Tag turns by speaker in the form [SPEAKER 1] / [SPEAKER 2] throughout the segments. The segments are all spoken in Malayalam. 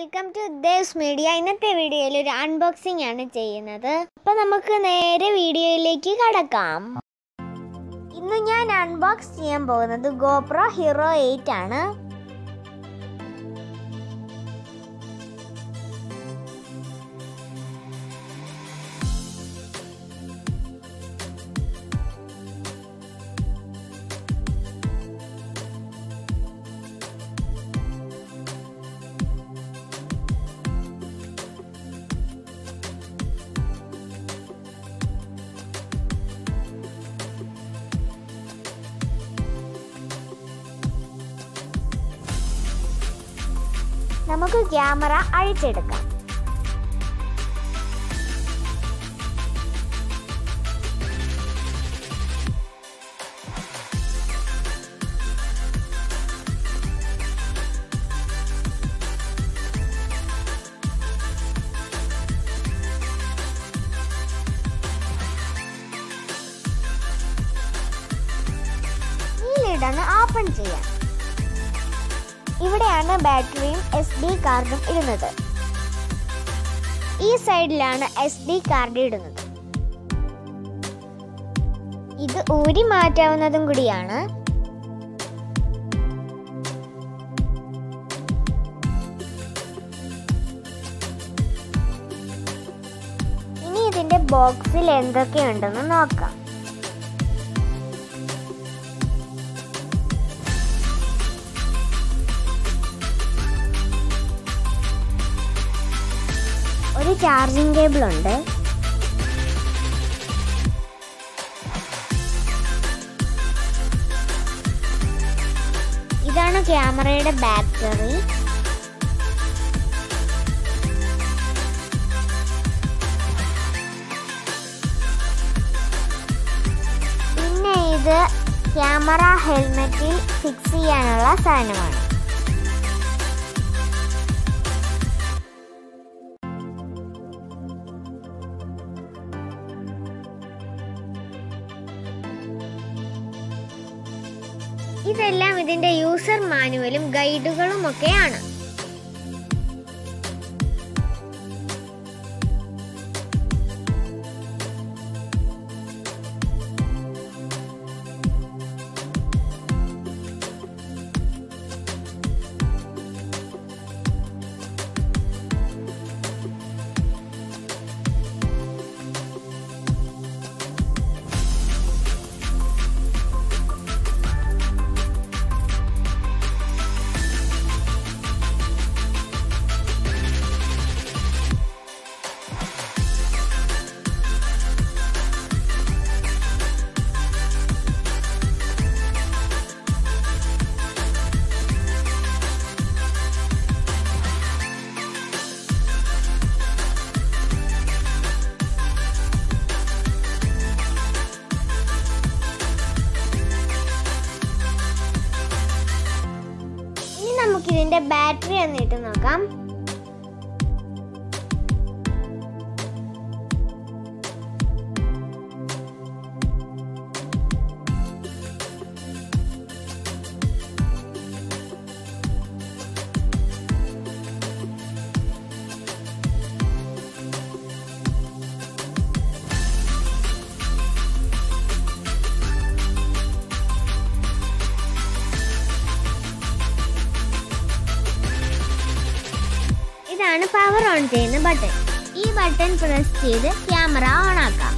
[SPEAKER 1] welcome to DEVz media. ഇന്നത്തെ വീഡിയോയിൽ ഒരു അൺബോക്സിംഗ് ആണ് ചെയ്യുന്നത്. അപ്പോൾ നമുക്ക് നേരെ വീഡിയോയിലേക്ക് കടക്കാം. ഇന്ന് ഞാൻ അൺബോക്സ് ചെയ്യാൻ പോകുന്നത് GoPro Hero 8 ആണ്. നമുക്ക് ക്യാമറ അഴിച്ചെടുക്കാം. ഈ ലിഡാണ് ഓപ്പൺ ചെയ്യാൻ. ഇവിടെയാണ് ബാറ്ററിയും SD കാർഡും ഇടുന്നത്. ഈ സൈഡിലാണ് SD കാർഡ് ഇടുന്നത്. ഇത് ഊരി മാറ്റാവുന്നതും കൂടിയാണ്. ഇനി ഇതിന്റെ ബോക്സിൽ എന്തൊക്കെയുണ്ടെന്ന് നോക്കാം. ഒരു ചാർജിംഗ് കേബിൾ ഉണ്ട്. ഇതാണ് ക്യാമറയുടെ ബാറ്ററി. പിന്നെ ഇത് ക്യാമറ ഹെൽമെറ്റിൽ ഫിക്സ് ചെയ്യാനുള്ള സാധനമാണ്. ഇതെല്ലാം ഇതിന്റെ യൂസർ മാനുവലും ഗൈഡുകളും ഒക്കെയാണ്. നമുക്ക് ഇതിന്റെ ബാറ്ററി എന്നിട്ട് നോക്കാം. ഇതാണ് പവർ ഓൺ ചെയ്യുന്ന ബട്ടൺ. ഈ ബട്ടൺ പ്രസ് ചെയ്ത് ക്യാമറ ഓൺ ആക്കാം.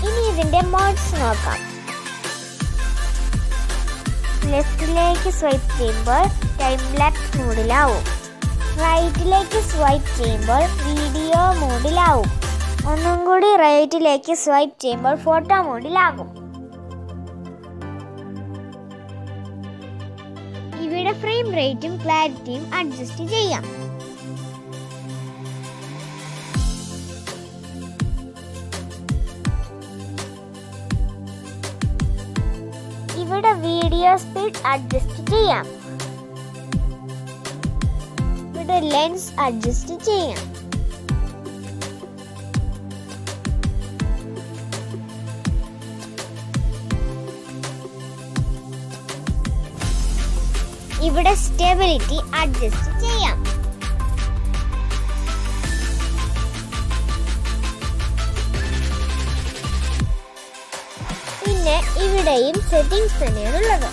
[SPEAKER 1] ഇനി ഇതിന്റെ മോഡ്സ് നോക്കാം. ലെഫ്റ്റിലേക്ക് സ്വൈപ്പ് ചെയ്യുമ്പോൾ ടൈം ലാപ്സ് മോഡിലാവും. റൈറ്റിലേക്ക് സ്വൈപ്പ് ചെയ്യുമ്പോൾ വീഡിയോ മോഡിലാവും. ഒന്നും കൂടി റൈറ്റിലേക്ക് സ്വൈപ്പ് ചെയ്യുമ്പോൾ ഫോട്ടോ മോഡിലാകും. ഇവിടെ ഫ്രെയിം റേറ്റും ക്ലാരിറ്റിയും അഡ്ജസ്റ്റ് ചെയ്യാം. ഇവിടെ വീഡിയോ സ്പീഡ് അഡ്ജസ്റ്റ് ചെയ്യാം. ഇവിടെ ലെൻസ് അഡ്ജസ്റ്റ് ചെയ്യാം. ഇവിടെ സ്റ്റെബിലിറ്റി അഡ്ജസ്റ്റ് ചെയ്യാം. പിന്നെ ഇവിടെയും സെറ്റിംഗ്സ് തന്നെയാണ് ഉള്ളത്.